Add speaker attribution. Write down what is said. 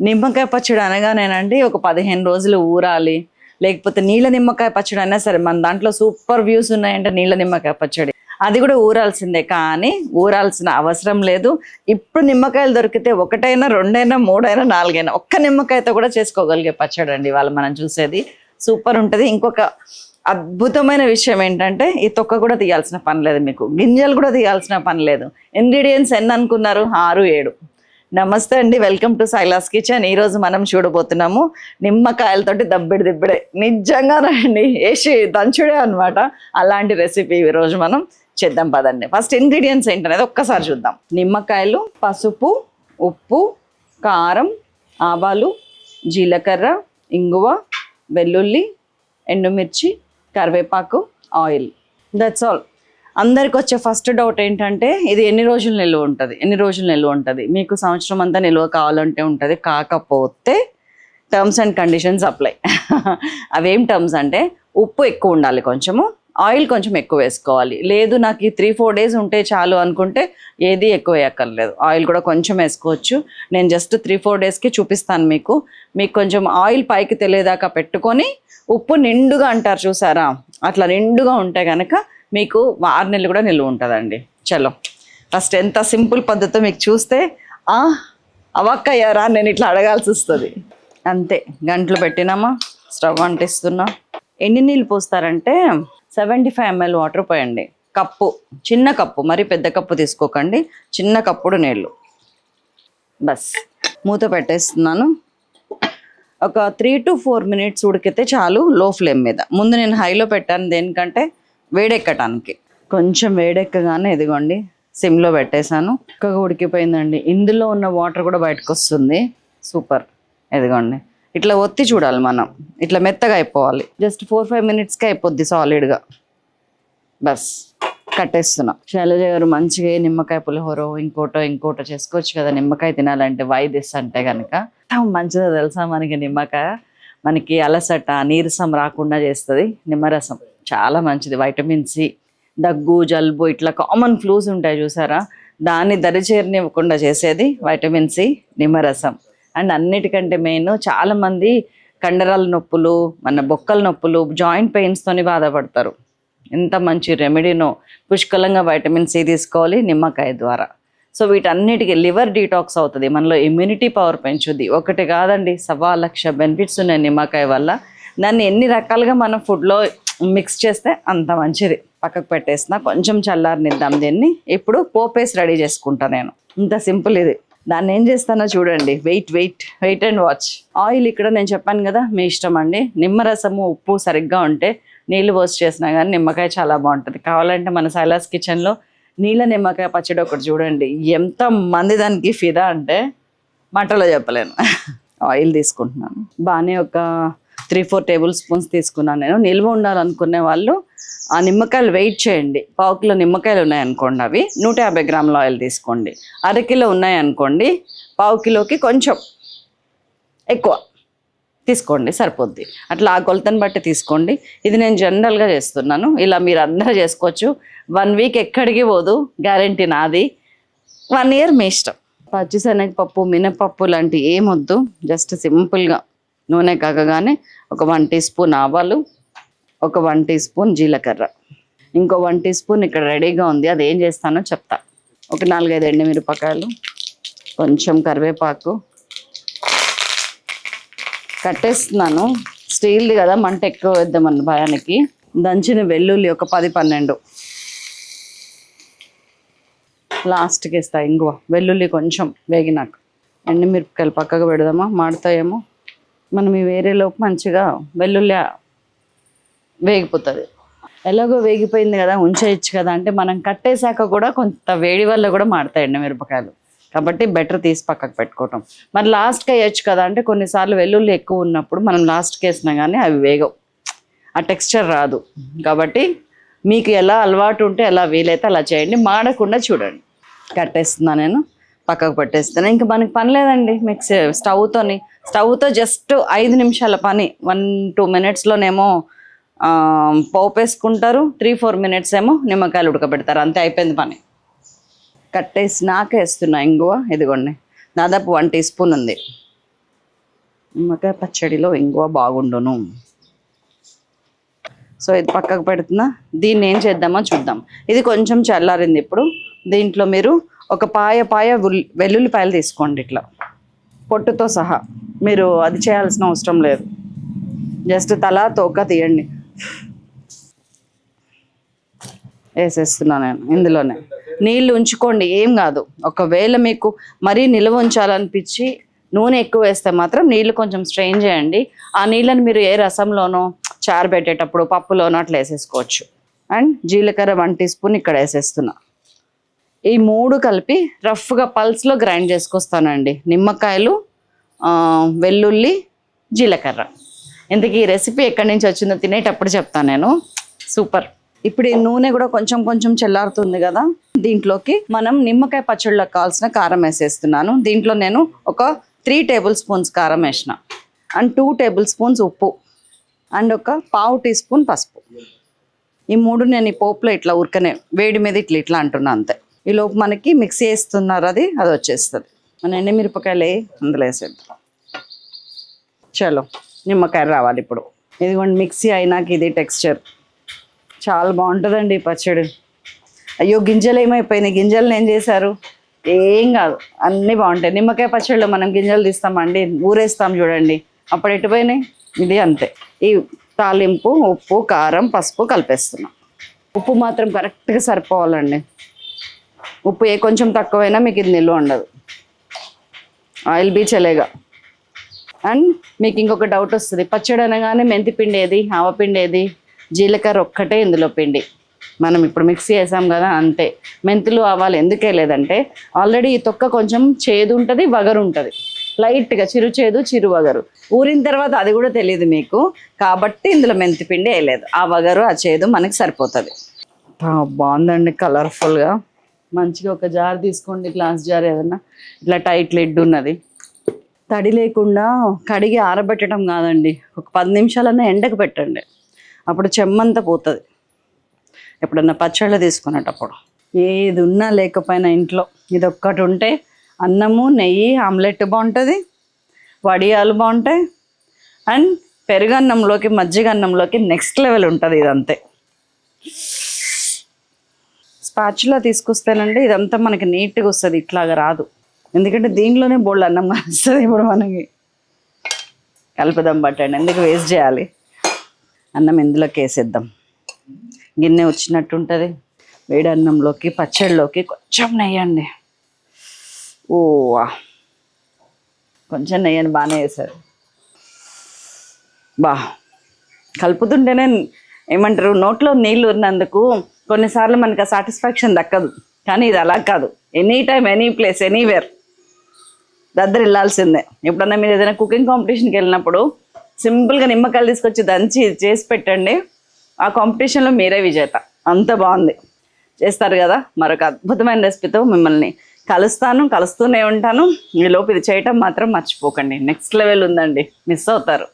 Speaker 1: నిమ్మకాయ పచ్చడి అనగానేనండి ఒక 15 రోజులు ఊరాలి, లేకపోతే నీళ్ళ నిమ్మకాయ పచ్చడి అయినా సరే మన దాంట్లో సూపర్ వ్యూస్ ఉన్నాయంటే నీళ్ళ నిమ్మకాయ పచ్చడి అది కూడా ఊరాల్సిందే. కానీ ఊరాల్సిన అవసరం లేదు. ఇప్పుడు నిమ్మకాయలు దొరికితే ఒకటైనా, రెండైనా, మూడైనా, నాలుగైనా ఒక్క నిమ్మకాయతో కూడా చేసుకోగలిగే పచ్చడి అండి ఇవాళ మనం చూసేది. సూపర్ ఉంటుంది. ఇంకొక అద్భుతమైన విషయం ఏంటంటే ఈ తొక్క కూడా తీయాల్సిన పని లేదు, మీకు గింజలు కూడా తీయాల్సిన పని లేదు. ఇంగ్రీడియంట్స్ ఎన్ని అనుకున్నారు? 6, 7. నమస్తే అండి, వెల్కమ్ టు సైలాస్ కిచెన్. ఈరోజు మనం చూడబోతున్నాము నిమ్మకాయలతోటి దబ్బిడి దిబ్బడే, నిజంగా రండి వేసి దంచుడే అనమాట. అలాంటి రెసిపీ ఈరోజు మనం చేద్దాం పదండి. ఫస్ట్ ఇంగ్రీడియంట్స్ ఏంటనేది ఒక్కసారి చూద్దాం. నిమ్మకాయలు, పసుపు, ఉప్పు, కారం, ఆవాలు, జీలకర్ర, ఇంగువ, వెల్లుల్లి, ఎండుమిర్చి, కరివేపాకు, ఆయిల్. That's all. అందరికి వచ్చే ఫస్ట్ డౌట్ ఏంటంటే ఇది ఎన్ని రోజులు నిల్వ ఉంటుంది? మీకు సంవత్సరం అంతా నిల్వ కావాలంటే ఉంటుంది. కాకపోతే టర్మ్స్ అండ్ కండిషన్స్ అప్లై. అవేం టర్మ్స్ అంటే ఉప్పు ఎక్కువ ఉండాలి, కొంచెము ఆయిల్ కొంచెం ఎక్కువ వేసుకోవాలి. లేదు నాకు ఈ 3-4 డేస్ ఉంటే చాలు అనుకుంటే ఏది ఎక్కువ వేయక్కర్లేదు, ఆయిల్ కూడా కొంచెం వేసుకోవచ్చు. నేను జస్ట్ 3-4 డేస్కి చూపిస్తాను మీకు. కొంచెం ఆయిల్ పైకి తెలియదాకా పెట్టుకొని ఉప్పు నిండుగా అంటారు చూసారా, అట్లా నిండుగా ఉంటే కనుక మీకు 6 నెలలు కూడా నిల్వ ఉంటుందండి. చలో ఫస్ట్ ఎంత సింపుల్ పద్ధతితో మీకు చూస్తే అవక్కయ్యారా నేను ఇట్లా అడగాల్సి వస్తుంది. అంతే, గంటలు పెట్టినామా, స్టవ్ అంటిస్తున్నా. ఎన్ని నీళ్ళు పోస్తారంటే 75 ml వాటర్ పోయండి. కప్పు, చిన్న కప్పు, మరి పెద్ద కప్పు తీసుకోకండి, చిన్న కప్పుడు నీళ్ళు. బస్ మూత పెట్టేస్తున్నాను. ఒక 3 to 4 minutes ఉడికితే చాలు, లో ఫ్లేమ్ మీద. ముందు నేను హైలో పెట్టాను దేనికంటే వేడెక్కటానికి. కొంచెం వేడెక్కగానే ఇదిగోండి సిమ్లో పెట్టేశాను. చక్కగా ఉడికిపోయిందండి. ఇందులో ఉన్న వాటర్ కూడా బయటకు వస్తుంది. సూపర్. ఇదిగోండి ఇట్లా ఒత్తి చూడాలి మనం, ఇట్లా మెత్తగా అయిపోవాలి. జస్ట్ 4-5 minutesకి అయిపోద్ది సాలిడ్గా. బస్ కట్టేస్తున్నా. శైలజ గారు మంచిగా నిమ్మకాయ పులిహోర ఇంకోటో చేసుకోవచ్చు కదా, నిమ్మకాయ తినాలంటే. వై దిస్ అంటే కనుక మంచిదో తెలుసా, మనకి నిమ్మకాయ మనకి అలసట, నీరసం రాకుండా చేస్తుంది. నిమ్మరసం చాలా మంచిది. వైటమిన్ సి, దగ్గు, జలుబు, ఇట్లా కామన్ ఫ్లూస్ ఉంటాయి చూసారా, దాన్ని దరిచేరనివ్వకుండా చేసేది వైటమిన్ సి, నిమ్మరసం. అండ్ అన్నిటికంటే మెయిన్, చాలామంది కండరాల నొప్పులు, మన బొక్కల నొప్పులు, జాయింట్ పెయిన్స్తోని బాధపడతారు. ఎంత మంచి రెమెడీనో. పుష్కలంగా వైటమిన్ సి తీసుకోవాలి నిమ్మకాయ ద్వారా. సో వీటన్నిటికీ లివర్ డీటాక్స్ అవుతుంది, మనలో ఇమ్యూనిటీ పవర్ పెంచుద్ది. ఒకటి కాదండి, 1,00,000 బెనిఫిట్స్ ఉన్నాయి నిమ్మకాయ వల్ల. దాన్ని ఎన్ని రకాలుగా మనం ఫుడ్లో మిక్స్ చేస్తే అంత మంచిది. పక్కకు పెట్టేసిన, కొంచెం చల్లారనిద్దాం దీన్ని. ఇప్పుడు పోపేసి రెడీ చేసుకుంటా నేను. ఇంత సింపుల్ ఇది. దాన్ని ఏం చేస్తానో చూడండి. Wait and watch. ఆయిల్ ఇక్కడ నేను చెప్పాను కదా, మీ ఇష్టం అండి. నిమ్మరసము, ఉప్పు సరిగ్గా ఉంటే నీళ్ళు పోసి చేసినా కానీ నిమ్మకాయ చాలా బాగుంటుంది. కావాలంటే మన సైలాస్ కిచెన్లో నీళ్ళ నిమ్మకాయ పచ్చడి ఒకటి చూడండి. ఎంత మంది దానికి ఫిదా అంటే మాటలో చెప్పలేను. ఆయిల్ తీసుకుంటున్నాను బాగానే, ఒక 3-4 టేబుల్ స్పూన్స్ తీసుకున్నాను నేను. నిల్వ ఉండాలనుకునే వాళ్ళు ఆ నిమ్మకాయలు వెయిట్ చేయండి. 1/4 కిలో నిమ్మకాయలు ఉన్నాయనుకోండి, అవి 150 గ్రాముల ఆయిల్ తీసుకోండి. 1/2 కిలో ఉన్నాయనుకోండి, 1/4 కిలోకి కొంచెం ఎక్కువ తీసుకోండి, సరిపోద్ది. అట్లా ఆ కొలతను బట్టి తీసుకోండి. ఇది నేను జనరల్గా చేస్తున్నాను, ఇలా మీరు అందరూ చేసుకోవచ్చు. 1 వీక్ ఎక్కడికి పోదు, గ్యారెంటీ నాది. 1 year మీ ఇష్టం. పచ్చిశనగపప్పు, మినపప్పు లాంటి ఏమొద్దు. జస్ట్ సింపుల్గా నూనె కాగగానే ఒక 1 టీ స్పూన్ ఆవాలు, ఒక 1 టీ స్పూన్ జీలకర్ర, ఇంకో 1 టీ స్పూన్ ఇక్కడ రెడీగా ఉంది, అది ఏం చేస్తానో చెప్తా. ఒక 4-5 ఎండుమిరపకాయలు, కొంచెం కరివేపాకు కట్టేస్తున్నాను. స్టీల్ది కదా, మంట ఎక్కువ వేద్దామన్న భయానికి. దంచిన వెల్లుల్లి ఒక 10-12. లాస్ట్కి వేస్తా ఇంగువ. వెల్లుల్లి కొంచెం వేగినాక ఎండుమిరపకాయలు పక్కకు పెడదామా, మాడుతాయేమో. మనం ఈ వేరేలోపు మంచిగా వెల్లుల్లి వేగిపోతుంది. ఎలాగో వేగిపోయింది కదా, ఉంచేయచ్చు కదా అంటే మనం కట్టేశాక కూడా కొంత వేడి వల్ల కూడా మాడతాయి ఎండుమిరపకాయలు. కాబట్టి బెటర్ తీసి పక్కకు పెట్టుకోవటం. మరి లాస్ట్కి వేయచ్చు కదా అంటే కొన్నిసార్లు వెల్లుల్లి ఎక్కువ ఉన్నప్పుడు మనం లాస్ట్కి వేసినా కానీ అవి వేగవు, ఆ టెక్స్చర్ రాదు. కాబట్టి మీకు ఎలా అలవాటు ఉంటే ఎలా వీలైతే అలా చేయండి, మాడకుండా చూడండి. కట్టేస్తున్నాను నేను, పక్కకు పెట్టేస్తాను. ఇంకా మనకి పని లేదండి. మిక్సీ స్టవ్తో జస్ట్ 5 నిమిషాల పని. 1-2 minutesలోనేమో పోపు వేసుకుంటారు, 3-4 minutes ఏమో నిమ్మకాయలు ఉడకబెడతారు. అంతే, అయిపోయింది పని. కట్టేసి నాక వేస్తున్నా ఇంగువ. ఇదిగోండి దాదాపు 1 టీ స్పూన్ ఉంది. నిమ్మకాయ పచ్చడిలో ఇంగువ బాగుండును. సో ఇది పక్కకు పెడుతున్నా. దీన్ని ఏం చేద్దామో చూద్దాం. ఇది కొంచెం చల్లారింది. ఇప్పుడు దీంట్లో మీరు ఒక పాయ వెల్లుల్లిపాయలు తీసుకోండి, ఇట్లా పొట్టుతో సహా. మీరు అది చేయాల్సిన అవసరం లేదు, జస్ట్ తల తోక తీయండి. వేసేస్తున్నా నేను ఇందులోనే. నీళ్ళు ఉంచుకోండి, ఏం కాదు. ఒకవేళ మీకు మరీ నిల్వ ఉంచాలనిపించి నూనె ఎక్కువ వేస్తే మాత్రం నీళ్ళు కొంచెం స్ట్రెయిన్ చేయండి. ఆ నీళ్ళని మీరు ఏ రసంలోనో, చారు పెట్టేటప్పుడు పప్పులోనో అట్లా వేసేసుకోవచ్చు. అండ్ జీలకర్ర 1 టీ స్పూన్ ఇక్కడ వేసేస్తున్నా. ఈ 3 కలిపి రఫ్గా పల్స్లో గ్రైండ్ చేసుకొస్తానండి. నిమ్మకాయలు, వెల్లుల్లి, జీలకర్ర. ఇంతకీ ఈ రెసిపీ ఎక్కడి నుంచి వచ్చిందో తినేటప్పుడు చెప్తాను నేను. సూపర్. ఇప్పుడు ఈ నూనె కూడా కొంచెం కొంచెం చల్లారుతుంది కదా, దీంట్లోకి మనం నిమ్మకాయ పచ్చళ్ళకి కావాల్సిన కారం వేసేస్తున్నాను. దీంట్లో నేను ఒక 3 టేబుల్ స్పూన్స్ కారం వేసిన, అండ్ 2 టేబుల్ స్పూన్స్ ఉప్పు, అండ్ ఒక 1/2 టీ స్పూన్ పసుపు. ఈ 3 నేను ఈ పోపులో ఇట్లా ఉరకనే వేడి మీద ఇట్లా అంటున్నా అంతే. ఈ లోపు మనకి మిక్సీ వేస్తున్నారు, అది వచ్చేస్తుంది. మన ఎండుమిరపకాయలు అందులో వేసేద్దాం. చలో, నిమ్మకాయ రావాలి ఇప్పుడు. ఇదిగోండి మిక్సీ అయినాక ఇది టెక్స్చర్ చాలా బాగుంటుందండి ఈ పచ్చడి. అయ్యో గింజలు ఏమైపోయినాయి, గింజలను ఏం చేశారు? ఏం కాదు, అన్నీ బాగుంటాయి. నిమ్మకాయ పచ్చడిలో మనం గింజలు తీస్తామండి, ఊరేస్తాం చూడండి, అప్పుడు ఎటుపోయినాయి. ఇది అంతే. ఈ తాలింపు ఉప్పు, కారం, పసుపు కలిపేస్తున్నాం. ఉప్పు మాత్రం కరెక్ట్గా సరిపోవాలండి. ఉప్పు కొంచెం తక్కువైనా మీకు ఇది నిల్వ ఉండదు. Oil be చలేగా. అండ్ మీకు ఇంకొక డౌట్ వస్తుంది, పచ్చడి అనగానే మెంతి పిండి ఏది, ఆవపిండి ఏది? జీలకర్ర ఒక్కటే ఇందులో పిండి. మనం ఇప్పుడు మిక్సీ వేసాం కదా అంతే. మెంతులు ఆవాలు ఎందుకే లేదంటే ఆల్రెడీ ఈ తొక్క కొంచెం చేదు ఉంటుంది, వగరు ఉంటుంది, లైట్గా చిరు చేదు చిరు వగరు. ఊరిన తర్వాత అది కూడా తెలియదు మీకు, కాబట్టి ఇందులో మెంతి పిండి వేయలేదు. ఆ వగరు ఆ చేదు మనకి సరిపోతుంది. బాగుందండి, కలర్ఫుల్గా. మంచిగా ఒక జార్ తీసుకోండి, గ్లాస్ జార్ ఏదన్నా, ఇట్లా టైట్ లిడ్ ఉన్నది. తడి లేకుండా కడిగి ఆరబెట్టడం కాదండి, ఒక 10 నిమిషాలన్నా ఎండకు పెట్టండి, అప్పుడు చెమ్మంతా పోతుంది. ఎప్పుడన్నా పచ్చళ్ళు తీసుకునేటప్పుడు ఏది ఉన్నా లేకపోయినా ఇంట్లో ఇది ఒక్కటి ఉంటే అన్నము, నెయ్యి, ఆమ్లెట్ బాగుంటుంది, వడియాలు బాగుంటాయి, అండ్ పెరుగన్నంలోకి, మజ్జిగ అన్నంలోకి నెక్స్ట్ లెవెల్ ఉంటుంది. ఇదంతే. స్పాచులా తీసుకొస్తేనండి ఇదంతా మనకి నీట్గా వస్తుంది, ఇట్లాగా రాదు. ఎందుకంటే దీంట్లోనే బోల్డ్ అన్నం వస్తుంది. ఇప్పుడు మనకి కలుపుదాం బట్టండి, ఎందుకు వేస్ట్ చేయాలి. అన్నం ఇందులోకి వేసేద్దాం. గిన్నె వచ్చినట్టు ఉంటుంది. వేడి అన్నంలోకి, పచ్చడిలోకి కొంచెం నెయ్యండి. ఓ కొంచెం నెయ్యని బాగానే వేసారు. కలుపుతుంటేనే ఏమంటారు, నోట్లో నీళ్ళు ఉన్నందుకు కొన్నిసార్లు మనకు ఆ సాటిస్ఫాక్షన్ దక్కదు. కానీ ఇది అలా కాదు, any time, any place, anywhere దగ్గర వెళ్ళాల్సిందే. ఎప్పుడన్నా మీరు ఏదైనా కుకింగ్ కాంపిటీషన్కి వెళ్ళినప్పుడు సింపుల్గా నిమ్మకాయలు తీసుకొచ్చి దంచి చేసి పెట్టండి, ఆ కాంపిటీషన్లో మీరే విజేత. అంత బాగుంది. చేస్తారు కదా. మరొక అద్భుతమైన రెసిపీతో మిమ్మల్ని కలుస్తూనే ఉంటాను. ఈలోపు ఇది చేయటం మాత్రం మర్చిపోకండి, నెక్స్ట్ లెవెల్ ఉందండి, మిస్ అవుతారు.